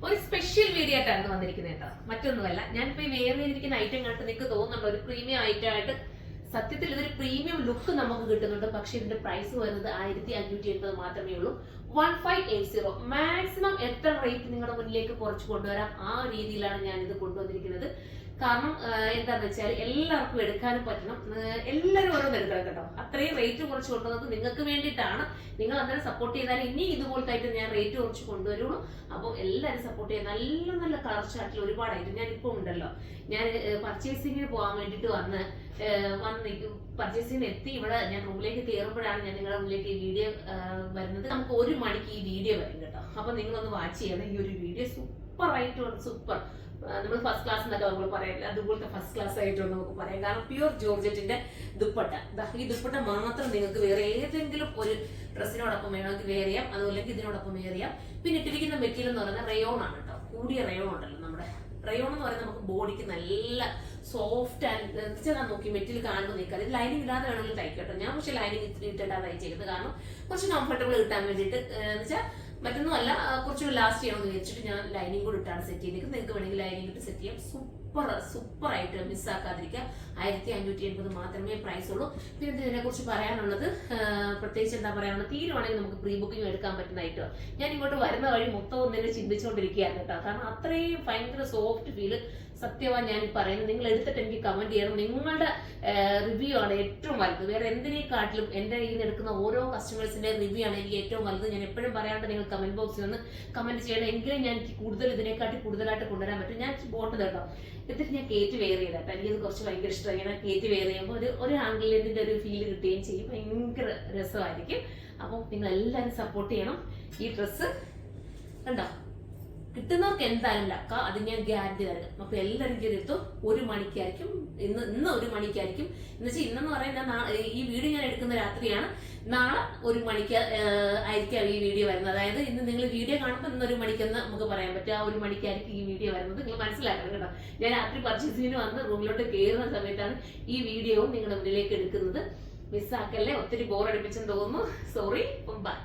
ഒരു special video ആയിട്ടാണ് വന്നിരിക്കുന്നത് കേട്ടോ. മറ്റൊന്നുമല്ല, ഞാനിപ്പോ ഈ വെയർ ചെയ്തിരിക്കുന്ന ഐറ്റം കണ്ടിട്ട് നിങ്ങൾക്ക് തോന്നുന്നുണ്ടോ ഒരു പ്രീമിയം ഐറ്റം ആയിട്ട്? സത്യത്തിൽ ഇതൊരു പ്രീമിയം ലുക്ക് നമുക്ക് കിട്ടുന്നുണ്ട്. പക്ഷെ ഇതിന്റെ പ്രൈസ് വരുന്നത് 1580 മാത്രമേ ഉള്ളൂ. 1580. മാക്സിമം എത്ര റേറ്റ് നിങ്ങളുടെ മുന്നിലേക്ക് കുറച്ച് കൊണ്ടുവരാം ആ രീതിയിലാണ് ഞാൻ ഇത് കൊണ്ടുവന്നിരിക്കുന്നത്. കാരണം എന്താന്ന് വെച്ചാൽ എല്ലാവർക്കും എടുക്കാനും പറ്റണം, എല്ലാവരും ഓരോന്ന് എടുക്കണം കേട്ടോ. അത്രയും റേറ്റ് കുറച്ച് കൊണ്ടുവന്നത് നിങ്ങൾക്ക് വേണ്ടിയിട്ടാണ്. നിങ്ങൾ അന്നേരം സപ്പോർട്ട് ചെയ്താൽ ഇനി ഇതുപോലത്തെ ആയിട്ട് ഞാൻ റേറ്റ് കുറച്ച് കൊണ്ടുവരുള്ളൂ. അപ്പോൾ എല്ലാവരും സപ്പോർട്ട് ചെയ്യാൻ നല്ല നല്ല കളർ ചാർട്ടിൽ ഒരുപാടായിട്ട് ഞാൻ ഇപ്പോൾ ഉണ്ടല്ലോ, ഞാൻ പർച്ചേസിങ്ങിന് പോകാൻ വേണ്ടിയിട്ട് വന്ന് പർച്ചേസിങ്ങിന് എത്തി ഇവിടെ ഞാൻ റൂമിലേക്ക് കയറുമ്പോഴാണ് ഞാൻ നിങ്ങളുടെ മുന്നിലേക്ക് ഈ വീഡിയോ വരുന്നത്. നമുക്ക് 1 മണിക്ക് ഈ വീഡിയോ വരും കേട്ടോ. അപ്പൊ നിങ്ങളൊന്ന് വാച്ച് ചെയ്യണം. ഈ ഒരു വീഡിയോ സൂപ്പർ ആയിട്ടുണ്ട്. സൂപ്പർ, നമ്മൾ ഫസ്റ്റ് ക്ലാസ് എന്നൊക്കെ നമ്മൾ പറയാം, അതുപോലത്തെ ഫസ്റ്റ് ക്ലാസ് ആയിട്ടാണ് നമുക്ക് പറയാം. കാരണം പ്യൂർ ജോർജറ്റിന്റെ ദുപ്പട്ട, ഈ ദുപ്പട്ട മാത്രം നിങ്ങൾക്ക് വേറെ ഏതെങ്കിലും ഒരു ഡ്രസ്സിനോടൊപ്പം വേണമെങ്കിൽ വെയർ ചെയ്യാം, അതുപോലെ ഇതിനോടൊപ്പം വെയർ ചെയ്യാം. പിന്നെ ഇട്ടിരിക്കുന്ന മെറ്റീരിയൽ എന്ന് പറയുന്നത് റയോൺ ആണ് കേട്ടോ. കൂടിയ റയോൺ ഉണ്ടല്ലോ, നമ്മുടെ റയോൺ എന്ന് പറയുന്നത് നമുക്ക് ബോഡിക്ക് നല്ല സോഫ്റ്റ് ആൻഡ് നോക്കി മെറ്റീരിയൽ കാണുമ്പോൾ നിൽക്കാം. ഇത് ലൈനിങ് ഇല്ലാതെ വേണമെങ്കിൽ തയ്ക്കട്ടോ. ഞാൻ പക്ഷെ ലൈനിങ് ഇട്ടിട്ടാണ് തയ്ച്ചേക്കുന്നത്. കാരണം കുറച്ച് കംഫർട്ടബിൾ കിട്ടാൻ വേണ്ടിയിട്ട് എന്ന് വെച്ചാൽ മറ്റൊന്നുമല്ല, കുറച്ചുകൂടി ലാസ്റ്റ് ചെയ്യണമെന്ന് വിചാരിച്ചിട്ട് ഞാൻ ലൈനിങ് കൂടി ഇട്ടാണ് സെറ്റ് ചെയ്തേക്കുന്നത്. നിങ്ങൾക്ക് വേണമെങ്കിൽ ലൈനിങ് ഇട്ട് സെറ്റ് ചെയ്യാം. സൂപ്പർ ആയിട്ട് മിസ്സാക്കാതിരിക്കുക. 1580 മാത്രമേ പ്രൈസ് ഉള്ളൂ. പിന്നെ ഇതിനെ കുറിച്ച് പറയാനുള്ളത് പ്രത്യേകിച്ച് എന്താ പറയാനുള്ളത്, തീരുവാണെങ്കിൽ നമുക്ക് പ്രീ ബുക്കിംഗ് എടുക്കാൻ പറ്റുന്നതായിട്ടോ. ഞാൻ ഇങ്ങോട്ട് വരുന്ന വഴി മൊത്തം ഒന്നിനെ ചിന്തിച്ചുകൊണ്ടിരിക്കുകയാണ് കേട്ടോ. കാരണം അത്രയും ഭയങ്കര സോഫ്റ്റ് ഫീല്. സത്യമാണ് ഞാൻ പറയുന്നത്. നിങ്ങൾ എടുത്തിട്ട് എനിക്ക് കമന്റ് ചെയ്യണം. നിങ്ങളുടെ റിവ്യൂ ആണ് ഏറ്റവും വലുത്. വേറെ എന്തിനേക്കാട്ടിലും എന്റെ കയ്യിൽ നിന്ന് എടുക്കുന്ന ഓരോ കസ്റ്റമേഴ്സിന്റെ റിവ്യൂ ആണ് എനിക്ക് ഏറ്റവും വലുത്. ഞാൻ എപ്പോഴും പറയാണ്ട് നിങ്ങൾ കമന്റ് ബോക്സിൽ ഒന്ന് കമന്റ് ചെയ്യണം. എങ്കിലും ഞാൻ എനിക്ക് കൂടുതൽ ഇതിനെക്കാട്ടി കൂടുതലായിട്ട് കൊണ്ടുവരാൻ പറ്റും. ഞാൻ ബോട്ട് കേട്ടോ, എന്നിട്ട് ഞാൻ കേറ്റ് വെയർ ചെയ്തേട്ടോ. എനിക്കത് കുറച്ച് ഭയങ്കര ഇഷ്ടമായി. ഞാൻ കേറ്റ് വെയർ ചെയ്യുമ്പോൾ ഒരു ആംഗിളിന്റെ ഒരു ഫീല് കിട്ടുകയും ചെയ്യും. ഭയങ്കര രസമായിരിക്കും. അപ്പം നിങ്ങൾ എല്ലാവരും സപ്പോർട്ട് ചെയ്യണം. ഈ ഡ്രസ്സ് കണ്ടോ, കിട്ടുന്നവർക്ക് എന്തായാലും ലക്ക, അത് ഞാൻ ഗ്യാരണ്ടി തരാം. അപ്പൊ എല്ലാവരും കയറിയെടുത്തു. 1 മണിക്കായിരിക്കും ഇന്ന് 1 മണിക്കായിരിക്കും. എന്ന് വെച്ചാൽ ഇന്നെന്ന് പറയുന്നത് ഈ വീഡിയോ ഞാൻ എടുക്കുന്ന രാത്രിയാണ്. നാളെ 1 മണിക്ക് ആയിരിക്കാം ഈ വീഡിയോ വരുന്നത്. അതായത് ഇന്ന് നിങ്ങൾ വീഡിയോ കാണുമ്പോൾ ഇന്ന് 1 മണിക്കെന്ന് നമുക്ക് പറയാൻ പറ്റും. ആ 1 മണിക്കായിരിക്കും ഈ വീഡിയോ വരുന്നത്. നിങ്ങൾ മനസ്സിലാക്കണം കേട്ടോ. ഞാൻ രാത്രി പർച്ചേസിങ്ങിന് വന്ന് റൂമിലോട്ട് കയറുന്ന സമയത്താണ് ഈ വീഡിയോവും നിങ്ങളുടെ മുന്നിലേക്ക് എടുക്കുന്നത്. മിസ്സാക്കല്ലേ. ഒത്തിരി ബോറടിപ്പിച്ചെന്ന് തോന്നുന്നു. സോറി. ബൈ.